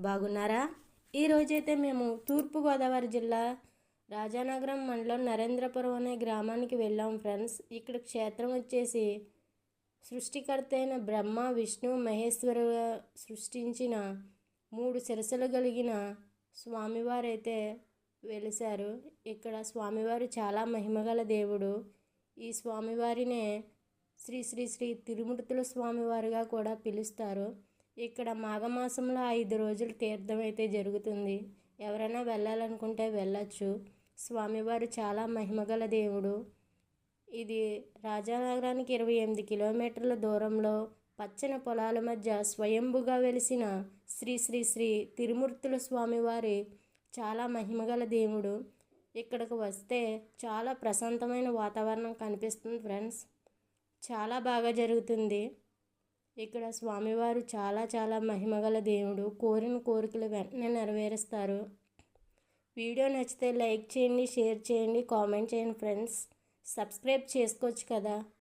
బాగున్నారా? ఈరోజైతే మేము తూర్పుగోదావరి జిల్లా రాజానగరం మండలం నరేంద్రపురం అనే గ్రామానికి వెళ్ళాం ఫ్రెండ్స్. ఇక్కడ క్షేత్రం వచ్చేసి సృష్టికర్త అయిన బ్రహ్మ విష్ణు మహేశ్వరు సృష్టించిన 3 శిరస్సులు కలిగిన స్వామివారైతే వెలిశారు. ఇక్కడ స్వామివారు చాలా మహిమగల దేవుడు. ఈ స్వామివారినే శ్రీ శ్రీ శ్రీ తిరుమూర్తుల స్వామివారిగా కూడా పిలుస్తారు. ఇక్కడ మాఘమాసంలో 5 రోజులు తీర్థం అయితే జరుగుతుంది. ఎవరైనా వెళ్ళాలనుకుంటే వెళ్ళచ్చు. స్వామివారు చాలా మహిమగల దేవుడు. ఇది రాజానగరానికి 28 కిలోమీటర్ల దూరంలో పచ్చని పొలాల మధ్య స్వయంభుగా వెలిసిన శ్రీ శ్రీ శ్రీ తిరుమూర్తుల స్వామివారి చాలా మహిమగల దేవుడు. ఇక్కడికి వస్తే చాలా ప్రశాంతమైన వాతావరణం కనిపిస్తుంది ఫ్రెండ్స్. చాలా బాగా జరుగుతుంది. ఇక్కడ స్వామివారు చాలా చాలా మహిమగల దేవుడు. కోరిన కోరికలు వెంటనే నెరవేరుస్తారు. వీడియో నచ్చితే లైక్ చేయండి, షేర్ చేయండి, కామెంట్ చేయండి ఫ్రెండ్స్. సబ్స్క్రైబ్ చేసుకోవచ్చు కదా.